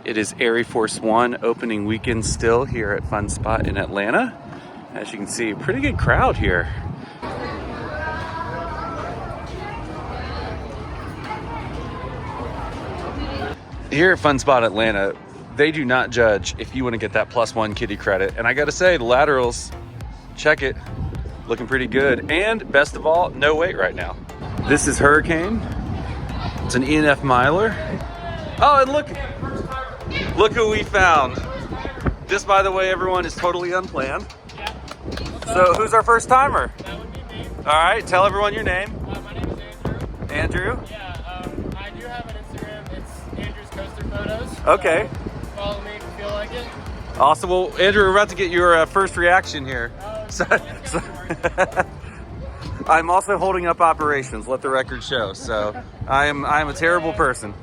It is ArieForce One opening weekend still here at Fun Spot in Atlanta. As you can see, pretty good crowd here. Here at Fun Spot Atlanta, they do not judge if you want to get that +1 kitty credit. And I gotta say, the laterals, check it, looking pretty good. And best of all, no wait right now. This is Hurricane. It's an ENF miler. Oh, and look who we found. This, by the way, everyone, is totally unplanned. Yeah. So who's our first timer? That would be me. All right, tell everyone your name. My name is Andrew. Andrew? Yeah, I do have an Instagram. It's Andrew's Coaster Photos. Okay. So follow me if you feel like it. Awesome. Well, Andrew, we're about to get your first reaction here. So, I'm also holding up operations, let the record show. So I am a terrible person.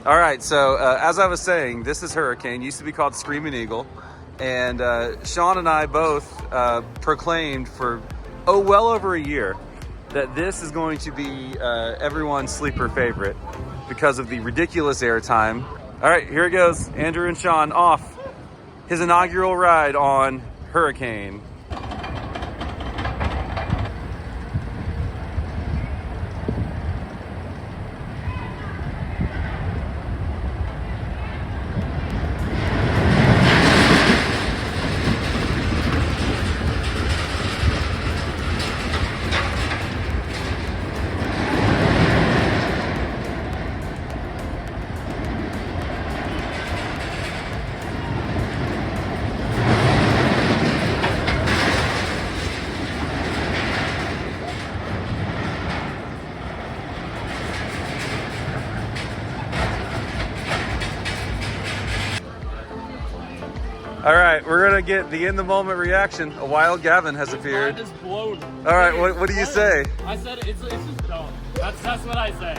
All right, so as I was saying, this is Hurricane, used to be called Screaming Eagle. And Sean and I both proclaimed for, well over a year that this is going to be everyone's sleeper favorite because of the ridiculous airtime. All right, here it goes. Andrew and Sean off his inaugural ride on Hurricane. All right, we're gonna get the in-the-moment reaction. A wild Gavin has appeared. Mine is blown. All right, what do you say? I said it's just dumb. That's what I say.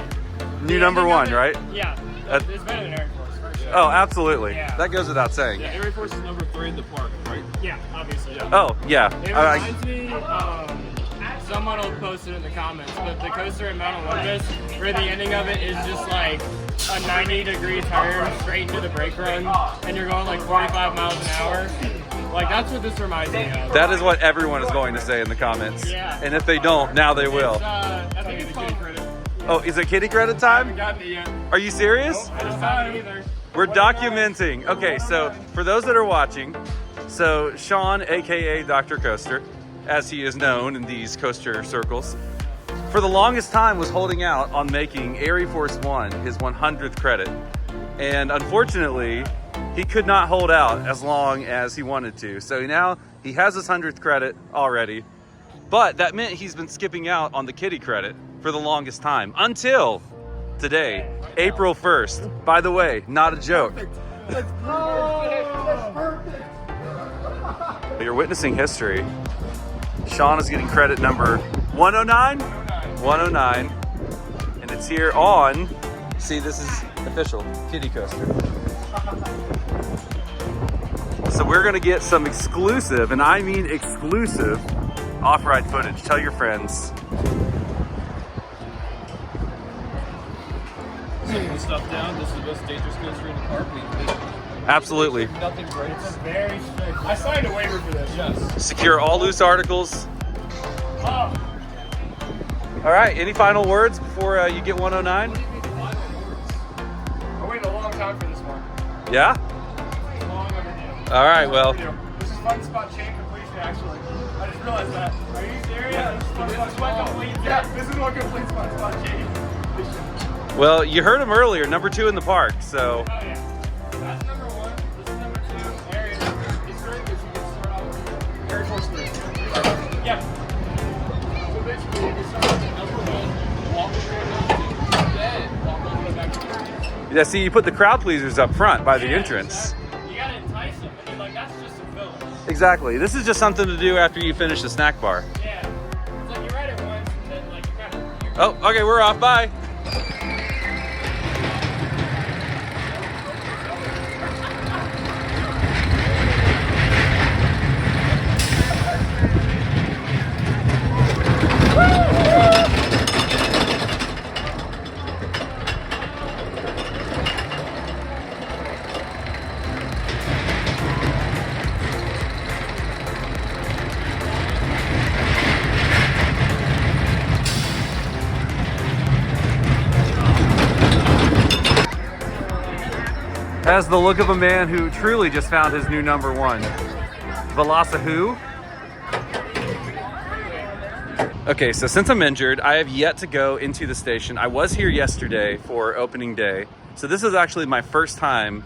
New number one, right? Yeah, it's better than ArieForce, for sure. Oh, absolutely. Yeah. That goes without saying. Yeah, ArieForce is number 3 in the park, right? Yeah, obviously. Yeah. Oh, yeah. It All right. reminds me, someone will post it in the comments, but the coaster at Mount Olympus, where the ending of it is just like a 90-degree turn straight into the brake run, and you're going like 45 miles an hour. Like, that's what this reminds me of. That is what everyone is going to say in the comments. Yeah. And if they don't, now they will. I think it's called credit. Oh, is it kitty credit I haven't time? gotten it yet. Are you serious? I just haven't either. We're documenting. Okay, so for those that are watching, so Sean, aka Dr. Coaster, as he is known in these coaster circles, for the longest time was holding out on making ArieForce One his 100th credit. And unfortunately, he could not hold out as long as he wanted to. So now he has his 100th credit already, but that meant he's been skipping out on the kitty credit for the longest time until today, April 1st. By the way, not a joke. That's perfect. You're witnessing history. Sean is getting credit number 109? 109. And it's here on, see, this is official, kitty coaster. So we're gonna get some exclusive, and I mean exclusive, off-ride footage. Tell your friends. Putting the stuff down. This is the most dangerous coaster in the park. Absolutely. Nothing breaks. It's very strict. I signed a waiver for this. Yes. Secure all loose articles. Oh. All right, any final words before you get 109? I waited a long time for this one. Yeah? Long overdue. All right, well. This is Fun Spot chain completion, actually. I just realized that. Are you serious? Yeah, This is Fun this Spot is one. complete. Yeah, this is what completes Fun Spot chain. Well, you heard him earlier, number 2 in the park, so. Oh, yeah. That's number 1. This is number 2. Area. It's great because you can start off with ArieForce 3. Yeah. So basically, you can start off with number 1, walk around, then walk all the way back to the 3. Yeah, see, you put the crowd pleasers up front by the Yeah, entrance. exactly. You gotta entice them. I mean, like, that's just a filler. Exactly. This is just something to do after you finish the snack bar. Yeah. It's like you ride it once and then, like, you kind of. Oh, okay, we're off. Bye. Has the look of a man who truly just found his new number one. Velocihoo. Okay, so since I'm injured, I have yet to go into the station. I was here yesterday for opening day. So this is actually my first time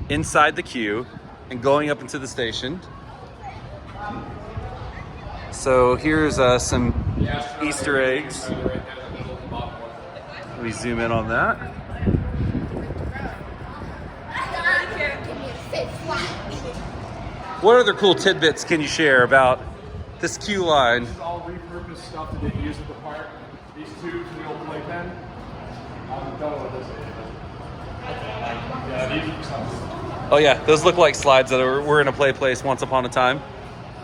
inside the queue and going up into the station. So here's some Easter eggs. Let me zoom in on that. What other cool tidbits can you share about this queue line? This is all repurposed stuff that they use at the park. These tubes, the old playpen. I'm done with this. Yeah, these are something. Oh yeah, those look like slides that were in a play place once upon a time.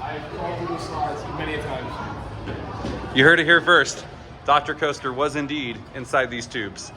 I've crawled through the slides many times. You heard it here first. Dr. Coaster was indeed inside these tubes.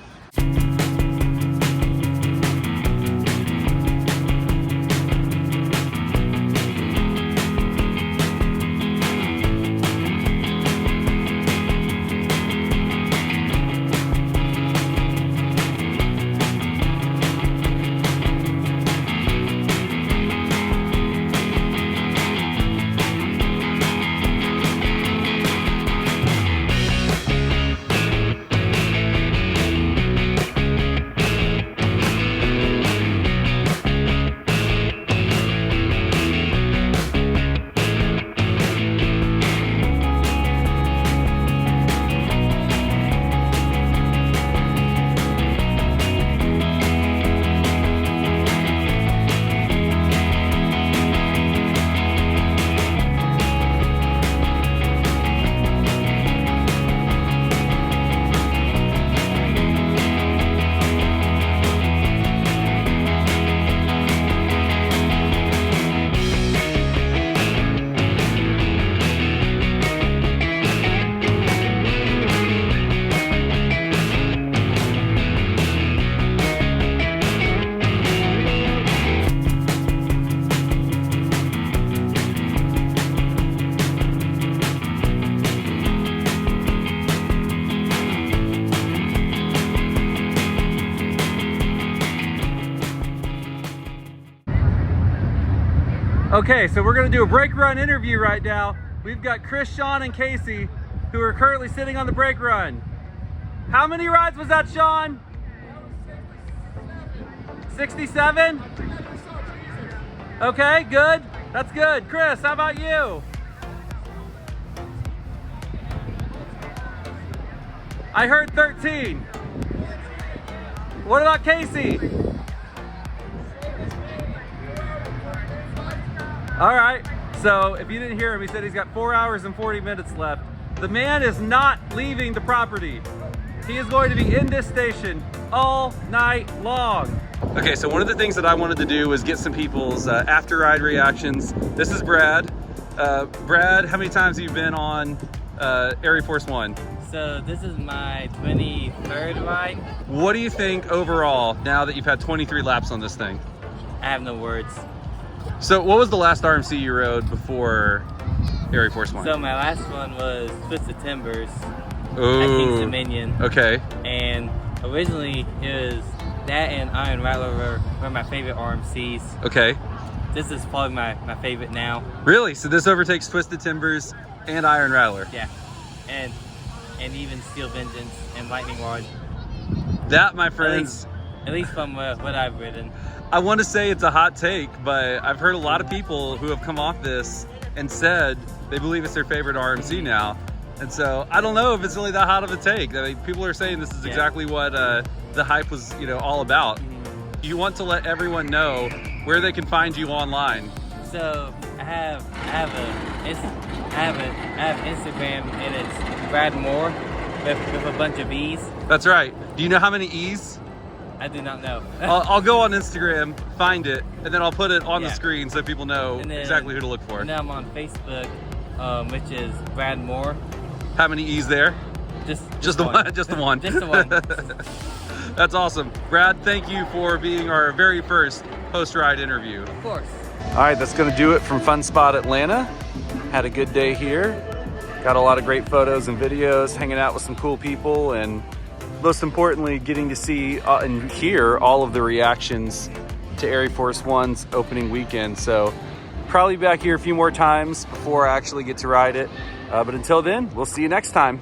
Okay, so we're gonna do a brake run interview right now. We've got Chris, Sean, and Casey, who are currently sitting on the brake run. How many rides was that, Sean? 67? Okay, good. That's good. Chris, how about you? I heard 13. What about Casey? All right, so if you didn't hear him, he said he's got 4 hours and 40 minutes left. The man is not leaving the property. He is going to be in this station all night long. Okay, so one of the things that I wanted to do was get some people's after ride reactions. This is Brad. Brad, how many times have you been on ArieForce One? So this is my 23rd ride. What do you think overall now that you've had 23 laps on this thing? I have no words. So what was the last RMC you rode before ArieForce One? So my last one was Twisted Timbers Ooh. at King's Dominion. Okay. And originally it was that and Iron Rattler were my favorite RMCs. Okay. This is probably my favorite now. Really? So this overtakes Twisted Timbers and Iron Rattler? Yeah. And even Steel Vengeance and Lightning Rod. That, my friends, At least from what I've ridden. I want to say it's a hot take, but I've heard a lot of people who have come off this and said they believe it's their favorite RMC now. And so I don't know if it's really that hot of a take. I mean, people are saying this is exactly what the hype was, all about. Mm-hmm. You want to let everyone know where they can find you online. So I have Instagram, and it's Brad Moore with a bunch of E's. That's right. Do you know how many E's? I do not know. I'll go on Instagram, find it, and then I'll put it on the Yeah. screen so people know And then- exactly who to look for. And then I'm on Facebook, which is Brad Moore. How many E's there? Just the one. Just the one. Just the one. That's awesome. Brad, thank you for being our very first post-ride interview. Of course. All right, that's gonna do it from Fun Spot Atlanta. Had a good day here. Got a lot of great photos and videos, hanging out with some cool people, and most importantly, getting to see and hear all of the reactions to ArieForce One's opening weekend. So probably back here a few more times before I actually get to ride it. But until then, we'll see you next time.